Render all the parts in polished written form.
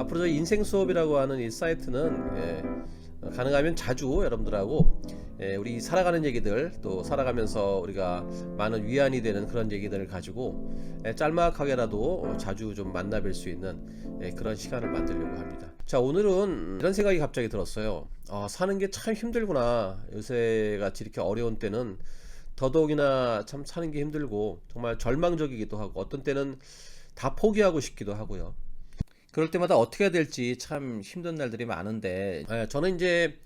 앞으로 저 인생 수업이라고 하는 이 사이트는 가능하면 자주 여러분들하고 우리 살아가는 얘기들, 또 살아가면서 우리가 많은 위안이 되는 그런 얘기들을 가지고 짤막하게라도 자주 좀 만나뵐 수 있는 그런 시간을 만들려고 합니다. 자, 오늘은 이런 생각이 갑자기 들었어요. 사는 게 참 힘들구나. 요새 같이 이렇게 어려운 때는 더더욱이나 참 사는 게 힘들고 정말 절망적이기도 하고, 어떤 때는 다 포기하고 싶기도 하고요. 그럴 때마다 어떻게 해야 될지 참 힘든 날들이 많은데, 저는 이제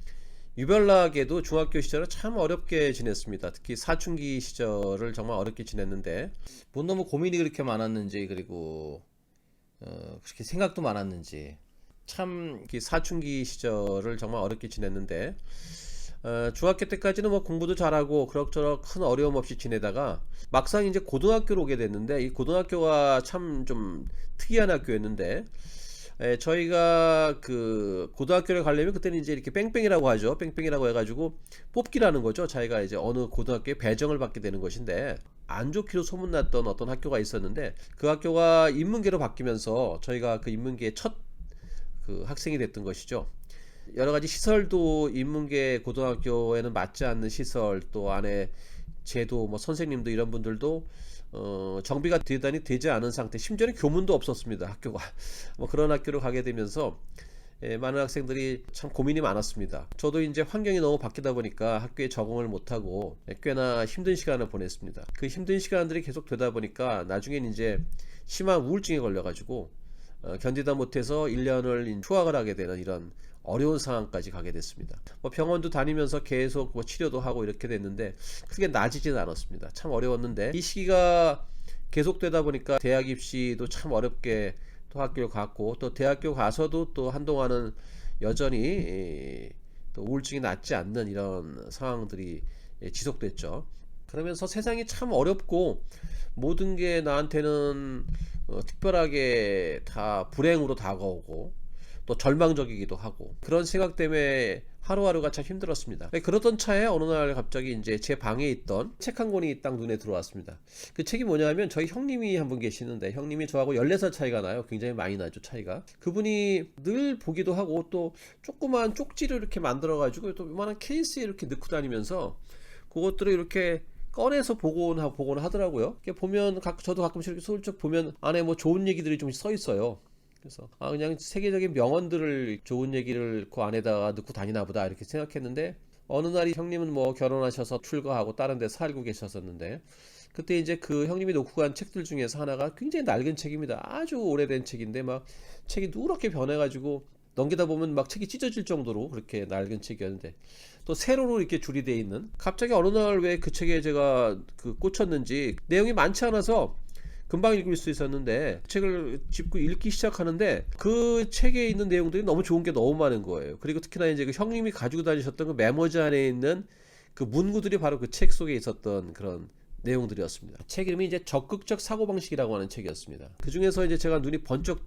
유별나게도 중학교 시절을 참 어렵게 지냈습니다. 특히 사춘기 시절을 정말 어렵게 지냈는데, 뭐 너무 고민이 그렇게 많았는지, 그리고 그렇게 생각도 많았는지, 참 사춘기 시절을 정말 어렵게 지냈는데, 중학교 때까지는 뭐 공부도 잘하고 그럭저럭 큰 어려움 없이 지내다가 막상 이제 고등학교로 오게 됐는데, 이 고등학교가 참 좀 특이한 학교였는데, 저희가 그 고등학교를 가려면 그때는 이제 이렇게 뺑뺑이라고 하죠. 뺑뺑이라고 해가지고 뽑기라는 거죠. 자기가 이제 어느 고등학교에 배정을 받게 되는 것인데, 안 좋기로 소문났던 어떤 학교가 있었는데, 그 학교가 인문계로 바뀌면서 저희가 그 인문계의 첫 그 학생이 됐던 것이죠. 여러 가지 시설도 인문계 고등학교에는 맞지 않는 시설, 또 안에 제도, 뭐 선생님도 이런 분들도 정비가 대단히 되지 않은 상태, 심지어는 교문도 없었습니다, 학교가. 뭐 그런 학교로 가게 되면서 많은 학생들이 참 고민이 많았습니다. 저도 이제 환경이 너무 바뀌다 보니까 학교에 적응을 못하고 꽤나 힘든 시간을 보냈습니다. 그 힘든 시간들이 계속 되다 보니까 나중엔 이제 심한 우울증에 걸려가지고 견디다 못해서 1년을 휴학을 하게 되는 이런 어려운 상황까지 가게 됐습니다. 뭐 병원도 다니면서 계속 뭐 치료도 하고 이렇게 됐는데 크게 나아지지는 않았습니다. 참 어려웠는데, 이 시기가 계속되다 보니까 대학 입시도 참 어렵게 또 학교를 갔고, 또 대학교 가서도 또 한동안은 여전히 또 우울증이 낫지 않는 이런 상황들이 지속됐죠. 그러면서 세상이 참 어렵고 모든 게 나한테는 특별하게 다 불행으로 다가오고 또 절망적이기도 하고, 그런 생각 때문에 하루하루가 참 힘들었습니다. 그러던 차에 어느 날 갑자기 이제 제 방에 있던 책 한 권이 딱 눈에 들어왔습니다. 그 책이 뭐냐면, 저희 형님이 한 분 계시는데, 형님이 저하고 14살 차이가 나요. 굉장히 많이 나죠, 차이가. 그분이 늘 보기도 하고 또 조그만 쪽지를 이렇게 만들어 가지고 또 요만한 케이스에 이렇게 넣고 다니면서 그것들을 이렇게 꺼내서 보곤 하더라고요. 이렇게 보면 저도 가끔씩 이렇게 슬쩍 보면 안에 뭐 좋은 얘기들이 좀 써 있어요. 그래서 그냥 세계적인 명언들을, 좋은 얘기를 그 안에다가 넣고 다니나 보다 이렇게 생각했는데, 어느 날이 형님은 뭐 결혼하셔서 출가하고 다른 데 살고 계셨었는데, 그때 이제 그 형님이 놓고 간 책들 중에서 하나가 굉장히 낡은 책입니다. 아주 오래된 책인데 막 책이 누렇게 변해가지고 넘기다 보면 막 책이 찢어질 정도로 그렇게 낡은 책이었는데, 또 세로로 이렇게 줄이 돼 있는, 갑자기 어느 날 왜 그 책에 제가 그 꽂혔는지, 내용이 많지 않아서 금방 읽을 수 있었는데, 책을 짚고 읽기 시작하는데 그 책에 있는 내용들이 너무 좋은 게 너무 많은 거예요. 그리고 특히나 이제 그 형님이 가지고 다니셨던 그 메모지 안에 있는 그 문구들이 바로 그 책 속에 있었던 그런 내용들이었습니다. 책 이름이 이제 적극적 사고방식이라고 하는 책이었습니다. 그 중에서 이제 제가 눈이 번쩍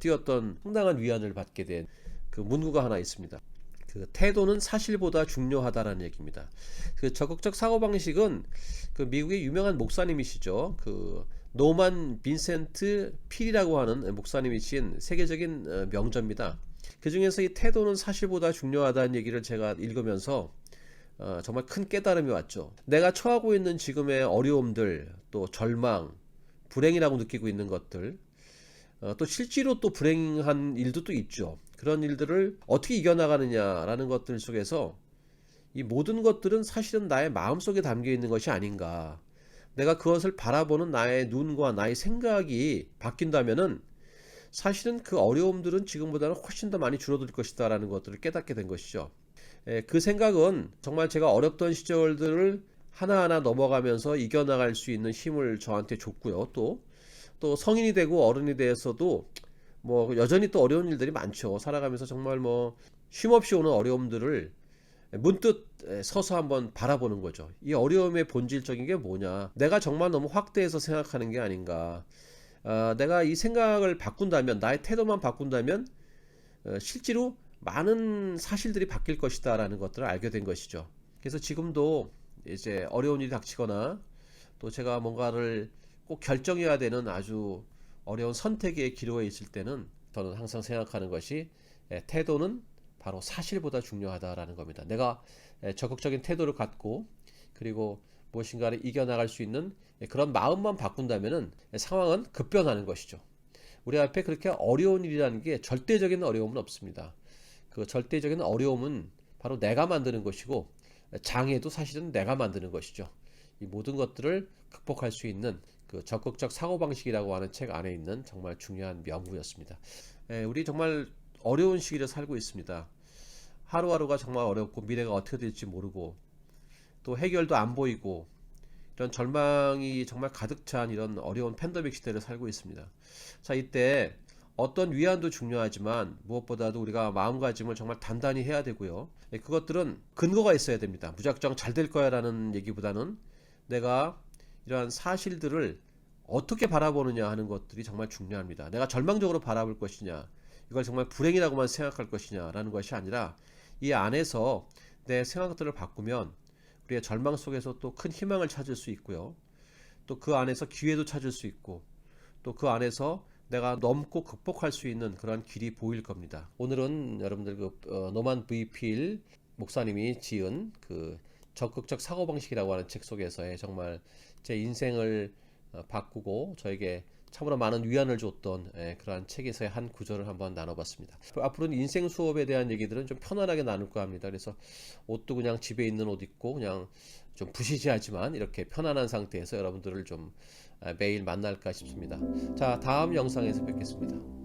띄었던, 상당한 위안을 받게 된 그 문구가 하나 있습니다. 그 태도는 사실보다 중요하다라는 얘기입니다. 그 적극적 사고방식은 그 미국의 유명한 목사님이시죠. 그 노만 빈센트 필이라고 하는 목사님이신 세계적인 명저입니다. 그 중에서 이 태도는 사실보다 중요하다는 얘기를 제가 읽으면서 정말 큰 깨달음이 왔죠. 내가 처하고 있는 지금의 어려움들, 또 절망, 불행이라고 느끼고 있는 것들, 또 실제로 또 불행한 일도 또 있죠. 그런 일들을 어떻게 이겨나가느냐라는 것들 속에서 이 모든 것들은 사실은 나의 마음속에 담겨 있는 것이 아닌가. 내가 그것을 바라보는 나의 눈과 나의 생각이 바뀐다면은 사실은 그 어려움들은 지금보다는 훨씬 더 많이 줄어들 것이다 라는 것들을 깨닫게 된 것이죠. 그 생각은 정말 제가 어렵던 시절들을 하나하나 넘어가면서 이겨나갈 수 있는 힘을 저한테 줬고요. 또 성인이 되고 어른이 되어서도 뭐 여전히 또 어려운 일들이 많죠. 살아가면서 정말 뭐 쉼없이 오는 어려움들을 문득 서서 한번 바라보는 거죠. 이 어려움의 본질적인 게 뭐냐, 내가 정말 너무 확대해서 생각하는 게 아닌가. 내가 이 생각을 바꾼다면, 나의 태도만 바꾼다면 실제로 많은 사실들이 바뀔 것이다 라는 것들을 알게 된 것이죠. 그래서 지금도 이제 어려운 일이 닥치거나, 또 제가 뭔가를 꼭 결정해야 되는 아주 어려운 선택의 기로에 있을 때는 저는 항상 생각하는 것이 태도는 바로 사실보다 중요하다라는 겁니다. 내가 적극적인 태도를 갖고 그리고 무엇인가를 이겨나갈 수 있는 그런 마음만 바꾼다면은 상황은 급변하는 것이죠. 우리 앞에 그렇게 어려운 일이라는 게 절대적인 어려움은 없습니다. 그 절대적인 어려움은 바로 내가 만드는 것이고 장애도 사실은 내가 만드는 것이죠. 이 모든 것들을 극복할 수 있는 그 적극적 사고방식이라고 하는 책 안에 있는 정말 중요한 명구였습니다. 우리 정말 어려운 시기를 살고 있습니다. 하루하루가 정말 어렵고 미래가 어떻게 될지 모르고 또 해결도 안 보이고 이런 절망이 정말 가득 찬 이런 어려운 팬데믹 시대를 살고 있습니다. 자, 이때 어떤 위안도 중요하지만 무엇보다도 우리가 마음가짐을 정말 단단히 해야 되고요. 그것들은 근거가 있어야 됩니다. 무작정 잘 될 거야 라는 얘기보다는 내가 이러한 사실들을 어떻게 바라보느냐 하는 것들이 정말 중요합니다. 내가 절망적으로 바라볼 것이냐, 이걸 정말 불행이라고만 생각할 것이냐 라는 것이 아니라 이 안에서 내 생각들을 바꾸면 우리의 절망 속에서 또 큰 희망을 찾을 수 있고요. 또 그 안에서 기회도 찾을 수 있고 또 그 안에서 내가 넘고 극복할 수 있는 그런 길이 보일 겁니다. 오늘은 여러분들 노만 V. 필 목사님이 지은 그 적극적 사고방식이라고 하는 책 속에서의 정말 제 인생을 바꾸고 저에게 참으로 많은 위안을 줬던 그러한 책에서의 한 구절을 한번 나눠봤습니다. 앞으로는 인생 수업에 대한 얘기들은 좀 편안하게 나눌까 합니다. 그래서 옷도 그냥 집에 있는 옷 입고 그냥 좀 부시시하지만 이렇게 편안한 상태에서 여러분들을 좀 매일 만날까 싶습니다. 자, 다음 영상에서 뵙겠습니다.